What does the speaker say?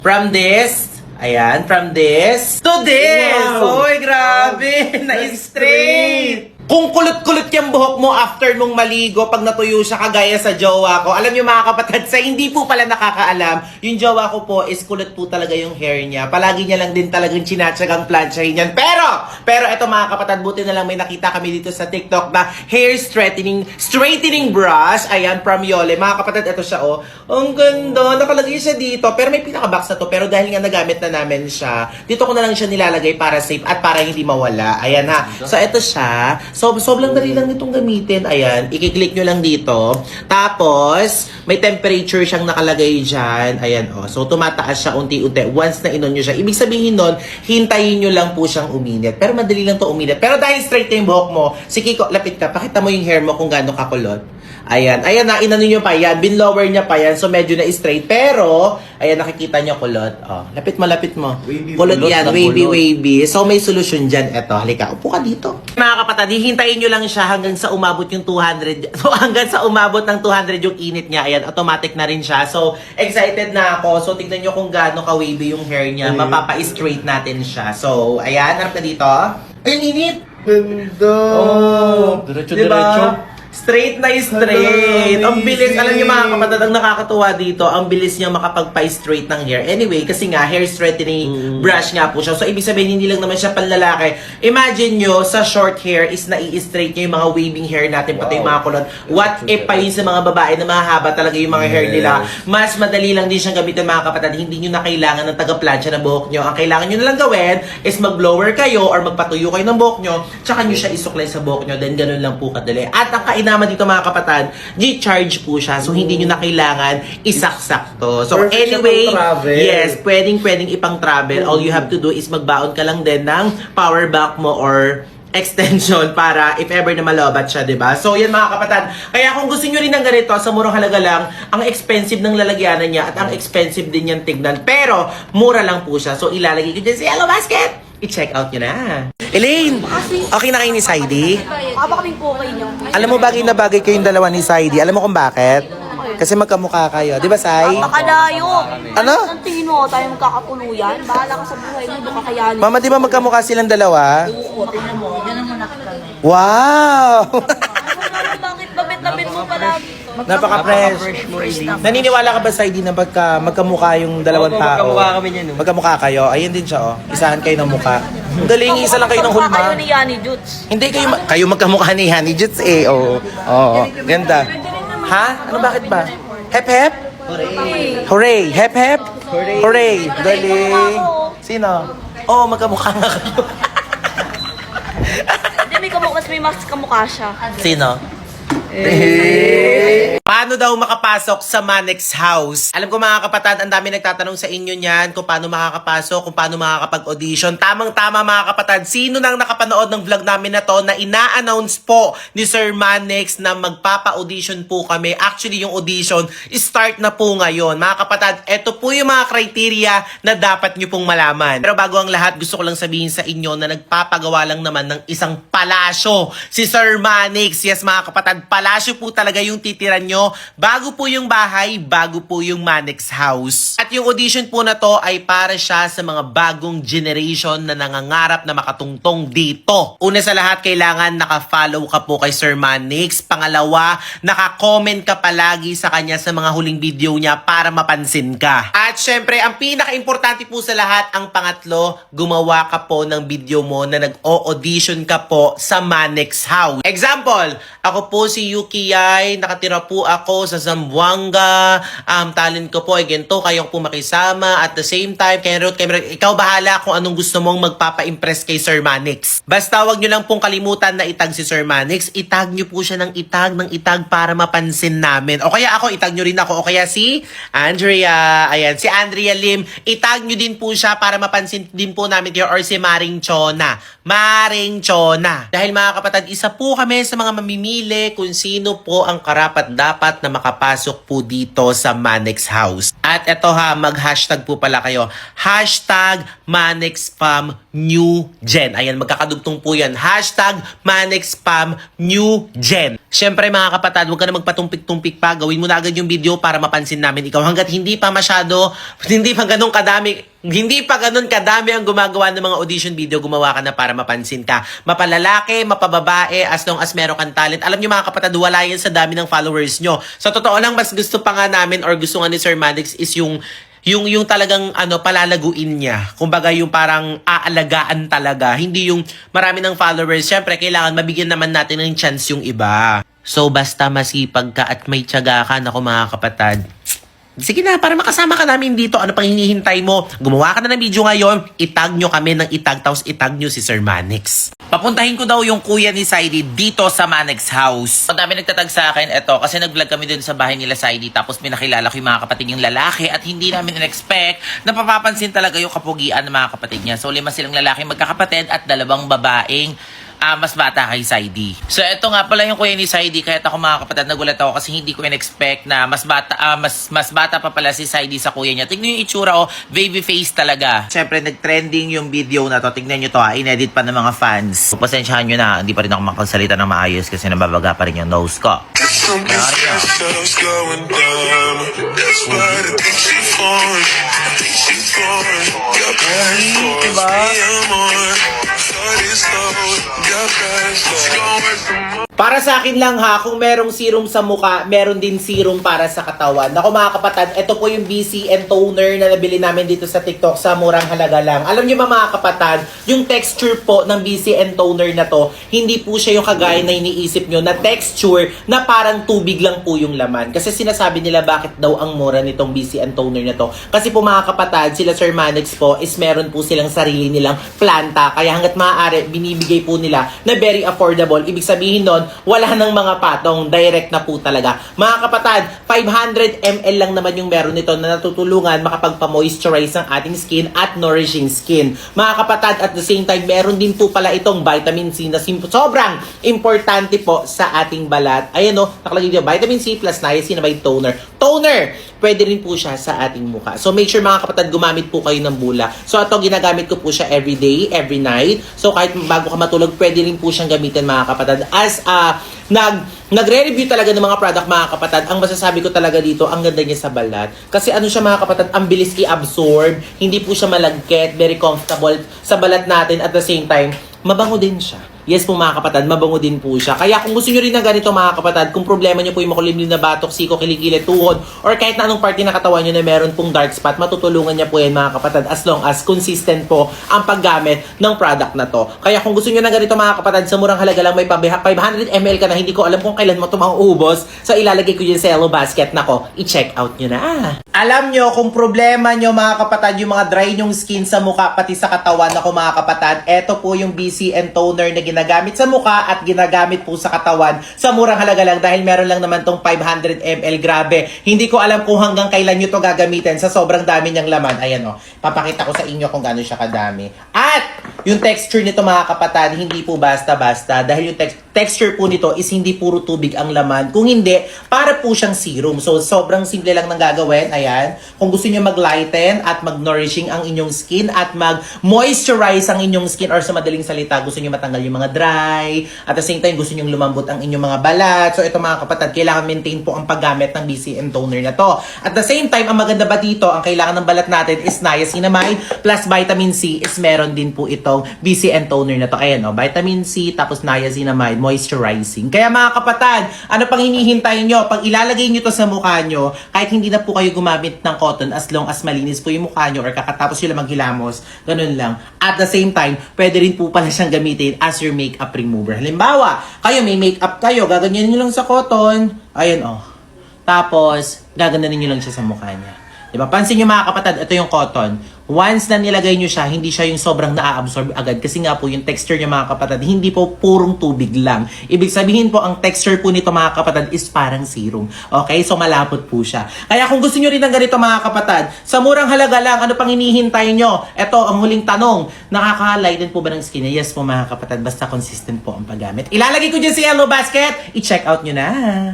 From this, ayan, from this to this. Wow. Oy, grabe, na-straight. Kung kulot-kulot yung buhok mo after mong maligo, pag natuyo siya kagaya sa jowa ko, alam niyo mga kapatid, sa hindi po pala nakakaalam, yung jowa ko po is kulot po talaga yung hair niya. Palagi niya lang din talagang chinatsagang plansyahin yan. Pero eto mga kapatid, buti na lang may nakita kami dito sa TikTok na hair straightening brush. Ayan, from Yole. Mga kapatid, eto siya oh. Ang ganda, nakalagay siya dito. Pero may pinaka-box na to. Pero dahil nga nagamit na namin siya, dito ko na lang siya nilalagay para safe at para hindi mawala. Ayan ha. So eto siya. So, sobrang dali lang nitong gamitin. Ayan, i-click nyo lang dito. Tapos, may temperature siyang nakalagay dyan. Ayan, oh. So, tumataas siya unti-unti. Once na inon nyo siya. Ibig sabihin nun, hintayin nyo lang po siyang uminit. Pero madali lang to uminit. Pero dahil straight na yung buhok mo, si Kiko, lapit ka. Pakita mo yung hair mo kung gaano kakulot. Ayan, ayan na, inano nyo pa yan. Binlower niya pa yan. So, medyo na straight. Pero, ayan, nakikita nyo kulot. Oh, lapit mo. Wavy, kulot kulot yan, na wavy. So, may solusyon dyan. Eto, halika. Upo ka dito. Mga kapatid, hihintayin nyo lang siya hanggang sa umabot yung 200. So, hanggang sa umabot ng 200 yung init niya. Ayan, automatic na rin siya. So, excited na ako. So, tignan nyo kung gaano ka-wavy yung hair niya. Mapapa-straight natin siya. So, ayan, harap ka dito. Ayun, init. Ganda. Oh, Diretso. Straight na straight. Hello, Ang bilis. amazing. Alam niyo mga kapatid, ang nakakatuwa dito, ang bilis niya makapagpa-straight ng hair. Anyway, kasi nga, hair straightening brush nga po siya. So, ibig sabihin, hindi lang naman siya panlalaki. Imagine nyo, sa short hair is nai-straight niya yung mga waving hair natin, pati yung mga kulot. What if pa yun sa mga babae na mahaba talaga yung mga hair nila? Mas madali lang din siyang gamitin mga kapatid. Hindi nyo na kailangan ng taga-plancha ng buhok nyo. Ang kailangan nyo na lang gawin is mag-blower kayo or magpatuyo kayo ng buhok nyo, tsaka nyo siya isuklay sa buhok nyo. Then, ganun lang po kadali. At ang naman dito mga kapatid, G-charge po siya. So, hindi nyo na kailangan isaksak to. So, Perfect siya anyway, pang travel. yes, pwedeng ipang travel. All you have to do is magbaon ka lang din ng power bank mo or extension para if ever na malobat siya, diba? So, yan mga kapatid. Kaya kung gusto nyo rin ng ganito, sa murang halaga lang, ang expensive ng lalagyanan niya at ang expensive din yan tignan. Pero, mura lang po siya. So, ilalagay ko dyan sa Yellow Basket. I-check out nyo na. Elaine, okay na kayo ni Saidi? Baka kaming po kayo niyo. Alam mo, bagay na bagay kayong dalawa ni Saidi. Alam mo kung bakit? Kasi magkamukha kayo. Di ba, Sai? Makalayo. Ano? Ang tingin mo, tayo magkakatuluyan. Bahala ka sa buhay mo, doon kakayanin. Mama, di ba magkamukha silang dalawa? Oo, tingnan mo. Yan ang anak ka. Wow! Bakit babit-babit mo palagi? Napaka-fresh. Naniniwala ka ba, Saidi, na magkamukha yung dalawang tao? magkamukha kami niyan, no? Magkamukha kayo? Ayun din siya, oh. Isahan kayo ng mukha. Ang galing, isa lang kayo ng Kayo hulma. ni Yani Jutes. Hindi, kayo magkamukha ni Honey Jits, eh. Oo. Oo. Ganda. Ha? Ano, bakit ba? Hep, hep? Hooray! Hep, hep? Hooray! Galing. Sino? Oo, magkamukha nga kayo. Hindi, may mas kamukha siya. Sino? Paano daw makapasok sa Manex House? Alam ko mga kapatid, ang dami nagtatanong sa inyo niyan kung paano makakapasok, kung paano makakapag-audition. Tamang-tama mga kapatid, sino nang nakapanood ng vlog namin na to na ina-announce po ni Sir Manex na magpapa-audition po kami. Actually, yung audition start na po ngayon. Mga kapatid, eto po yung mga criteria na dapat nyo pong malaman. Pero bago ang lahat, gusto ko lang sabihin sa inyo na nagpapagawa lang naman ng isang palasyo si Sir Manex. Yes mga kapatid, palasyo po talaga yung titiran nyo. Bago po yung bahay, bago po yung Manex House. At yung audition po na to ay para siya sa mga bagong generation na nangangarap na makatungtong dito. Una sa lahat, kailangan naka-follow ka po kay Sir Manex. Pangalawa, naka-comment ka palagi sa kanya sa mga huling video niya para mapansin ka. At syempre, ang pinaka-importante po sa lahat, ang pangatlo, gumawa ka po ng video mo na nag-o-audition ka po sa Manex House. Example, ako po si Yuki Yai, nakatira po ako sa Zamboanga, talent ko po ay ganito, kayong po makisama, at the same time, ikaw bahala kung anong gusto mong magpapa-impress kay Sir Manex. Basta wag nyo lang pong kalimutan na itag si Sir Manex, itag nyo po siya ng itag para mapansin namin. O kaya ako, itag nyo rin ako, o kaya si Andrea, ayan, si Andrea Lim, itag nyo din po siya para mapansin din po namin kayo, or si Maring Chona. Dahil mga kapatid, isa po kami sa mga mamimili kung sino po ang karapat dapat dapat na makapasok po dito sa Manex House. At eto ha, mag-hashtag po pala kayo. Hashtag ManexFam New Gen. Ayan, magkakadugtong po yan. Hashtag ManexFam New Gen. Syempre mga kapatid, huwag ka na magpatumpik-tumpik pa. Gawin mo na agad yung video para mapansin namin ikaw. Hanggat hindi pa ganun kadami ang gumagawa ng mga audition video, gumawa ka na para mapansin ka. Mapalalaki, mapababae, as long as meron kang talent. Alam nyo mga kapatid, wala yan sa dami ng followers nyo. Sa totoo lang, mas gusto pa nga namin or gusto nga ni Sir Manex is yung talagang palalaguin niya. Kumbaga yung parang aalagaan talaga. Hindi yung marami ng followers. Syempre, kailangan mabigyan naman natin ng chance yung iba. So, basta masipag ka at may tiyaga ka, naku mga kapatid. Sige na, para makasama ka namin dito. Ano pang hinihintay mo? Gumawa ka na ng video ngayon. Itag nyo kami ng itag, tapos itag nyo si Sir Manex. Papuntahin ko daw yung kuya ni Saidi dito sa Manex House. Ang dami nagtatag sa akin, eto, kasi nag-vlog kami dun sa bahay nila Saidi, tapos pinakilala ko yung mga kapatid yung lalaki at hindi namin in-expect na papapansin talaga yung kapugian ng mga kapatid niya. So, 5 silang lalaki magkakapatid at 2 babaeng mas bata kay Saidi. So, eto nga pala yung kuya ni Saidi. Kahit ako mga kapatid, nagulat ako kasi hindi ko in-expect na mas bata pa pala si Saidi sa kuya niya. Tignan yung itsura, baby face talaga. Siyempre, nag-trending yung video na to. Tignan nyo to, inedit pa ng mga fans. So, pasensyahan nyo na, hindi pa rin ako makapagsalita ng maayos kasi nababaga pa rin yung nose ko. Para sa akin lang ha, kung merong serum sa muka, meron din serum para sa katawan. Naku mga kapatid, ito po yung BCN toner na nabili namin dito sa TikTok sa murang halaga lang. Alam niyo mga kapatid, yung texture po ng BCN toner na to, hindi po siya yung kagaya na iniisip nyo na texture na parang tubig lang po yung laman. Kasi sinasabi nila bakit daw ang mura nitong BCN toner na to. Kasi po mga kapatid, sila Sir Manex po is meron po silang sarili nilang planta. Kaya hanggat maaari, binibigay po nila na very affordable. Ibig sabihin nun, wala nang mga patong, direct na po talaga. Mga kapatid, 500 ml lang naman yung meron nito na natutulungan makapagpa-moisturize ng ating skin at nourishing skin. Mga kapatid, at the same time, meron din po pala itong vitamin C na sobrang importante po sa ating balat. Ayan nakalagay dito, vitamin C plus niacinamide toner. Toner! Pwede rin po siya sa ating mukha. So, make sure mga kapatid, gumamit po kayo ng bula. So, ito, ginagamit ko po siya every day, every night. So, kahit bago ka matulog, pwede rin po siyang gamitin mga kapatid. As nagre-review talaga ng mga product mga kapatid, ang masasabi ko talaga dito, ang ganda niya sa balat. Kasi ano siya mga kapatid, ang bilis i-absorb, hindi po siya malagkit, very comfortable sa balat natin. At the same time, mabango din siya. Yes po mga kapatid, mabango din po siya. Kaya kung gusto nyo rin ng ganito mga kapatid, kung problema nyo po yung makulimlim na batok, siko, kilikili, tuhod, or kahit na anong parte na katawan nyo na meron pong dark spot, matutulungan niya po yan mga kapatid as long as consistent po ang paggamit ng product na to. Kaya kung gusto nyo ng ganito mga kapatid, sa murang halaga lang may 500 ml ka na, hindi ko alam kung kailan mo ito mauubos. So ilalagay ko yun sa yellow basket. Nako, i-check out nyo na. Alam nyo, kung problema nyo mga kapatid, yung mga dry nyong skin sa mukha, pati sa katawan, ako mga kapatid, eto po yung BCN toner na ginagamit sa mukha at ginagamit po sa katawan sa murang halaga lang dahil meron lang naman tong 500 ml. Grabe. Hindi ko alam kung hanggang kailan nyo to gagamitin sa sobrang dami niyang laman. Ayan papakita ko sa inyo kung gaano siya kadami. At yung texture nito mga kapatid, hindi po basta-basta dahil yung texture po nito is hindi puro tubig ang laman. Kung hindi, para po siyang serum. So, sobrang simple lang ng gagawin. Ayan. Kung gusto nyo mag-lighten at mag-nourishing ang inyong skin at mag-moisturize ang inyong skin or sa madaling salita, gusto nyo matanggal yung mga dry. At the same time, gusto nyo lumambot ang inyong mga balat. So, ito mga kapatid, kailangan maintain po ang paggamit ng BCN toner na to. At the same time, ang maganda ba dito, ang kailangan ng balat natin is niacinamide plus vitamin C is meron din po itong BCN toner na to. Ayan vitamin C tapos niacinamide moisturizing. Kaya mga kapatid, ano pang hinihintay nyo? Pag ilalagay nyo to sa mukha nyo, kahit hindi na po kayo gumamit ng cotton as long as malinis po yung mukha nyo or kakatapos nyo lang maghilamos, ganun lang. At the same time, pwede rin po pala siyang gamitin as your makeup remover. Halimbawa, kayo may makeup kayo, gaganyanin nyo lang sa cotton. Ayan Tapos, gaganyanin nyo lang siya sa mukha niya. Diba? Pansin nyo mga kapatid, ito yung cotton. Once na nilagay nyo siya, hindi siya yung sobrang na-absorb agad. Kasi nga po, yung texture niya mga kapatid, hindi po purong tubig lang. Ibig sabihin po, ang texture po nito mga kapatid is parang serum. Okay? So, malapot po siya. Kaya kung gusto nyo rin ng ganito mga kapatid, sa murang halaga lang, ano pang hinihintay nyo? Ito, ang huling tanong. Nakaka-lighten po ba ng skin niya? Yes po mga kapatid, basta consistent po ang paggamit. Ilalagay ko dyan sa yellow basket. I-check out nyo na.